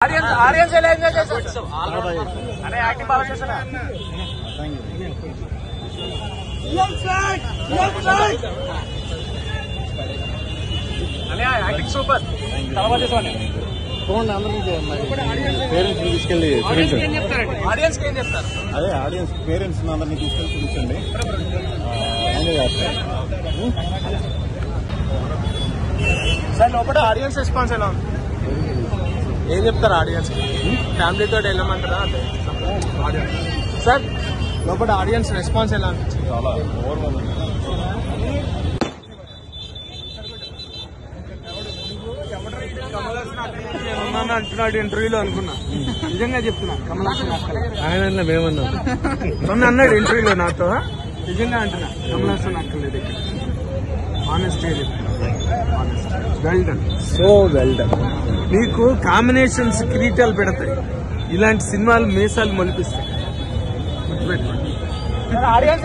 audience ఎలా enjoy చేస్తారు అనే యాక్టింగ్ బాగా చేస్తారా అనే యాక్టింగ్ సూపర్ చాలా బాగా చేసాను పేరెంట్స్ తీసుకెళ్ళి ఆడియన్స్ ఏం చెప్తారు అదే ఆడియన్స్ పేరెంట్స్ అందరినీ తీసుకెళ్ళి చూపించండి సార్ లోపల ఆడియన్స్ రెస్పాన్స్ ఎలా ఉంది ఏం చెప్తారు ఆడియన్స్ ఫ్యామిలీతో వెళ్ళమంటారా అంటే ఆడియన్స్ సార్ లోపల ఆడియన్స్ రెస్పాన్స్ ఎలా అనిపించింది చాలా ఓవర్వెల్మింగ్ అంటున్నాడు ఇంటర్వ్యూలో అనుకున్నా నిజంగా చెప్తున్నా కమలాసన్ ఆయన మేమన్నా మొన్న అన్నాడు ఇంటర్వ్యూలో నాతో నిజంగా అంటున్నా కమలాసన్ అక్కర్లేదు ఇక్కడ honest well done so well done నీకు కాంబినేషన్స్ కిరీటాలు పెడతాయి ఇలాంటి సినిమాలు మీసాలు మొలిపిస్తాయి